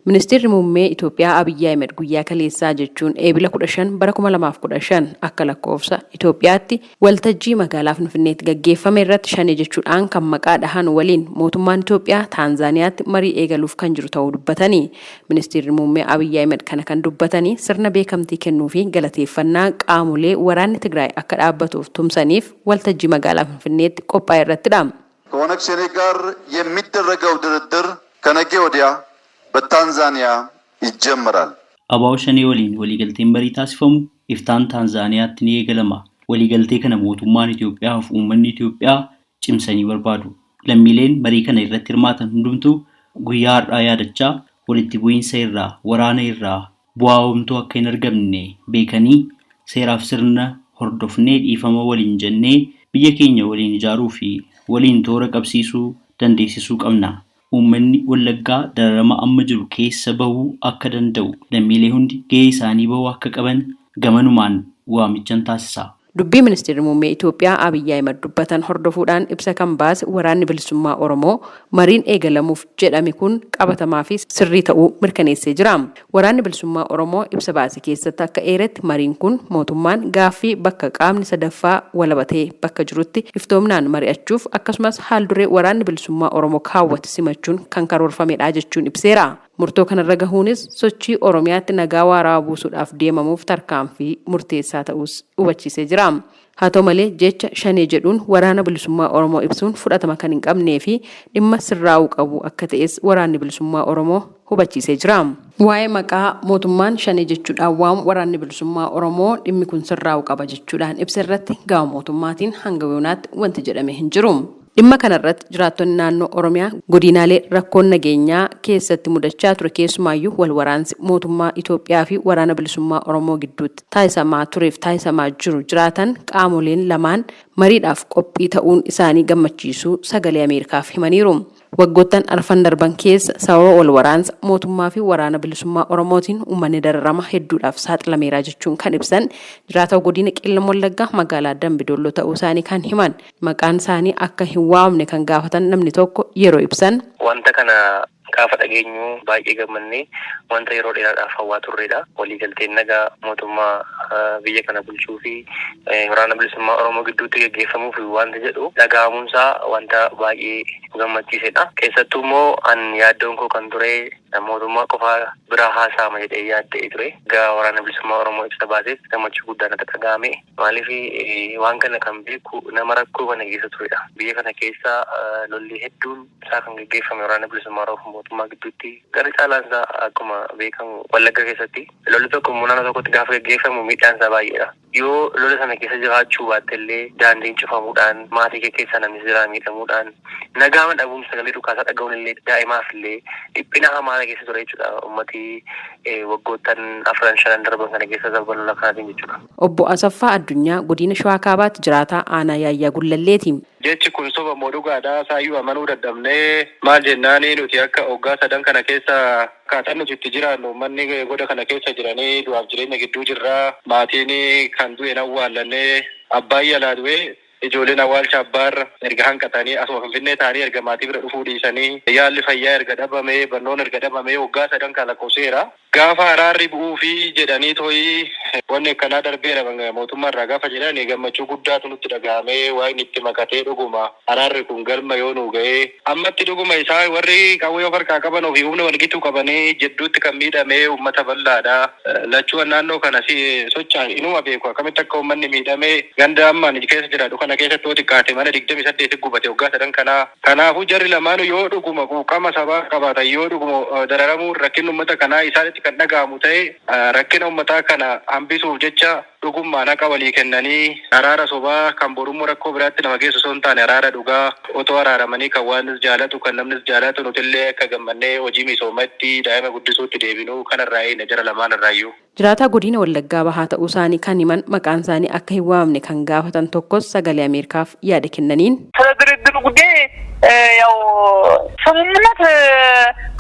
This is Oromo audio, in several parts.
Ministeerri muummee Itoophiyaa Abiyyi Ahmed guyyaa kaleessaa jechuun eebila 15 bara 2015 akka lakkoofsa Itoophiyaatti waltajjii magaalaa Finfinneetti gaggeeffame irratti shanii jechuudhaan kan maqaa dhahan waliin mootummaan Itoophiyaa Taanzaaniyaatti marii eegaluuf kan jiru ta'uu dubbatanii. Ministeerri muummee Abiyyi Ahmed kana kan dubbatanii sirna beekamtii kennuu fi galateeffannaa qaamolee waraanni Tigraay akka dhaabbatuuf tumsaniif waltajjii magaalaa Finfinneetti qophaa'e irrattidha. ከኦነግ ሸኔ ጋር የሚደረገው ድርድር ከነገ ወዲያ በታንዛኒያ ይጀምራል። አባው ሸኔ ወሊን ወሊገልቴን በሪ ታስፈሙ ኢፍታን ታንዛኒያatti ni eegalama. Waligaltee kana mootummaan Itoophiyaa fi uummanni Itoophiyaa cimsanii barbaadu. Lammiileen marii kana irratti hirmaatan hundumtuu guyyaa har'aa yaadachaa walitti bu'iinsa irraa waraana irraa bu'aa homtuu akka hin argamne beekanii seeraaf sirna hordofnee dhiifama waliin jennee biyya keenya waliin ijaaruu fi waliin toora qabsiisuu dandeessisuu qabna. Uummanni Wallaggaa dararama amma jiru keessa bahuu akka danda'u lammiilee hundi gahee isaanii bahuu akka qaban gamanumaan waamichan taasisa. Dubbii ministeerri muummee Itoophiyaa Abiyyi Ahmed dubbatan hordofuudhaan ibsa kan baase waraanni bilisummaa Oromoo mariin eegalamuuf jedhame kun qabatamaa fi sirrii ta'uu mirkaneessee jira. Waraanni bilisummaa Oromoo ibsa baase keessatti akka eeretti mariin kun mootummaan gaaffii bakka qaamni sadaffaa walabatee bakka jirutti iftoominaan mari'achuuf akkasumas haalduree waraanni bilisummaa Oromoo kaawwate simachuun kan karoorfamedha jechuun ibseera. Murtoo kanarra gahuunis sochii Oromiyaatti nagaa waaraa buusuudhaaf deemamuuf tarkaanfii murteessaa ta'us hubachiisee jira. Haa ta'u malee jecha shanee jedhuun waraana bilisummaa Oromoo ibsuun fudhatama kan hin qabnee fi dhimma sirraa'uu qabu akka ta'es waraanni bilisummaa Oromoo hubachiisee jira. Waa'ee maqaa mootummaan shanee jechuudhaan waamu waraanni bilisummaa Oromoo dhimmi kun sirraa'uu qaba jechuudhaan ibsa irratti gama mootummaatiin hanga yoonaatti wanti jedhame hin jiru. Dhimma kanarratti jiraattonni naannoo Oromiyaa godinaalee rakkoon nageenyaa keessatti mudachaa ture keessumaayyuu wal waraansi mootummaa Itoophiyaa fi waraana bilisummaa Oromoo gidduutti taasisamaa tureef taasisamaa jiru jiraatan qaamoleen lamaan mariidhaaf qophii ta'uun isaanii gammachiisuu sagalee Ameerikaaf himaniiru. Waggoottan arfan darban keessa sababa wal waraansa mootummaa fi waraana bilisummaa Oromootiin uummanni dararama hedduudhaaf saaxilameera jechuun kan ibsan jiraata godina Qeellam Wallaggaa magaalaa Dambidolloo ta'uu isaanii kan himan maqaan isaanii akka hin waamne kan gaafatan namni tokko yeroo ibsan wanta kana gaafa dhageenyu baay'ee gammannee wanta yeroo dheeraadhaaf hawwaa turredha. Waliigalteen nagaa mootummaa biyya kana bulchuu fi waraana bilisummaa Oromoo gidduutti gaggeeffamuuf wanta jedhu dhaga'amuunsaa wanta baay'ee gammachiisedha. Keessattuu immoo an yaaddoon koo kan ture mootummaa qofaa biraa haasa'ama jedhee yaaddee ture. Egaa waraana bilisummaa Oromoo ibsa baaseef gammachuu guddaan natti dhaga'ame. Maaliif waan kana kan beeku nama rakkoo kana keessa turedha. Biyya kana keessa lolli hedduun isaa kan gaggeeffame waraana bilisummaa Oromoo mootummaa gidduutti gara caalaansaa akkuma beekamu Wallagga keessatti lolli tokko naannoo tokkotti gaafa gaggeeffamu miidhaansaa baay'eedha. Yoo lola sana keessa jiraachuu baatte illee daandiin cufamuudhaan maatii kee keessa namni jiraa miidhamuudhaan nagaama dhabuun sagalee dhukaasaa dhaga'uun illee daa'imaaf illee dhiphina hamaa keessa ture jechuudha. Uummatii waggoottan 4-5 darban kana keessa sababa lola kanaatiin jechuudha. Obbo Asaffaa Addunyaa godina Shawaa Kaabaatti jiraataa aanaa Yaayyaa Gullalleeti. Jechi kun soba moo dhugaadhaa saayyuu amanuu dadhabnee maal jennaanii nuti akka hoggaa sadan kana keessa akkaataan nuti itti jiraannu uummanni goda kana keessa jiranii du'aaf jireenya gidduu jirraa maatiin kan du'e awwaallannee abbaan yalaa du'e ijoolleen awwaalcha abbaarra erga hanqatanii asuma Finfinnee ta'anii erga maatii bira dhufuu dhiisanii yaalli fayyaa erga dhabamee barnoon erga dhabamee hoggaa sadan kana lakkoofseera. Gaafa araarri bu'uu fi jedhanii tooyi wanni akkanaa darbeera mootummaa irraa gaafa jedhan gammachuu guddaatu nutti dhaga'amee waan itti makatee dhuguma araarri kun galma yoo nu ga'ee ammatti dhuguma isaa warri qawwee of harkaa qaban ofii humna walgituu qabanii jidduutti kan miidhamee uummata bal'aadha. Lachuun naannoo kana socho'an inuma beeku akkamitti akka uummanni miidhamee ganda ammaan keessa jiraatu kana keessatti yoo xiqqaate mana 28 gubate waggaa sadan kanaa. Kanaafuu jarri lamaanuu yoo dhuguma quuqama sabaa qabaatan yoo dhuguma dararamuun rakkinni uummata kanaa isaanitti kan dhaga'amu ta'e rakkina uummataa kana hambisuuf jecha dhugummaan haqa walii kennanii araara sobaa kan borummoo rakkoo biraatti nama geessu osoo hin taane araara dhugaa otoo araaramanii kan waanis jaalatu kan namnis jaalatu nutillee akka gammannee hojii misoomatti daa'ima guddisuutti deebinuu kanarraa eegna jara lamaan irraayyuu. Jiraataa godina Wallaggaa bahaa ta'uu isaanii kan himan maqaan isaanii akka hin waamne kan gaafatan tokkos sagalee Ameerikaaf yaada kennaniin. ስለ ድርድሩ ጉዳይ ያው ስምምነት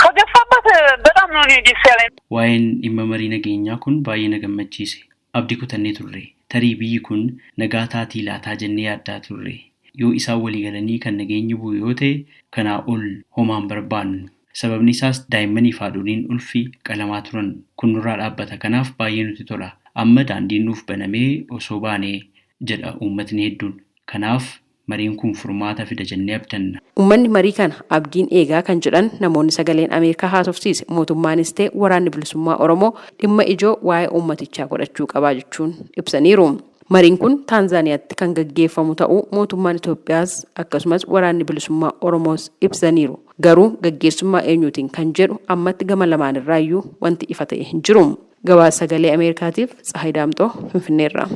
ከገፋበት በጣም ነው ደስ ያለኝ። Waa'een dhimma marii nageenyaa kun baay'ee na gammachiise. Abdii kutannee turre. Tarii biyyi kun nagaa taatii laataa jennee yaaddaa turre. Yoo isaan walii galanii kan nageenyi bu'u yoo ta'e kanaa ol homaan barbaannu. Sababni isaas daa'immanii fi haadholiin ulfii qalamaa turan. Kun nurraa dhaabbata. Kanaaf baay'ee nutti tola. Amma daandiin nuuf banamee osoo baanee jedha uummatni hedduun. Kanaaf mariin kun furmaata fida jennee abdanna. Uummanni marii kana abdiin eegaa kan jedhan namoonni sagaleen Ameerikaa haasofsiise mootummaanis ta'e waraanni bilisummaa Oromoo dhimma ijoo waa'ee uummatichaa godhachuu qabaa jechuun ibsaniiru. Mariin kun Taanzaaniyaatti kan gaggeeffamu ta'uu mootummaan Itoophiyaas akkasumas waraanni bilisummaa Oromoos ibsaniiru. Garuu gaggeessummaa eenyuutiin kan jedhu ammatti gama lamaan irraayyuu wanti ifa ta'e hin jiru. Gabaasa sagalee Ameerikaatiif Tsahaay Daamxoo Finfinneerraa.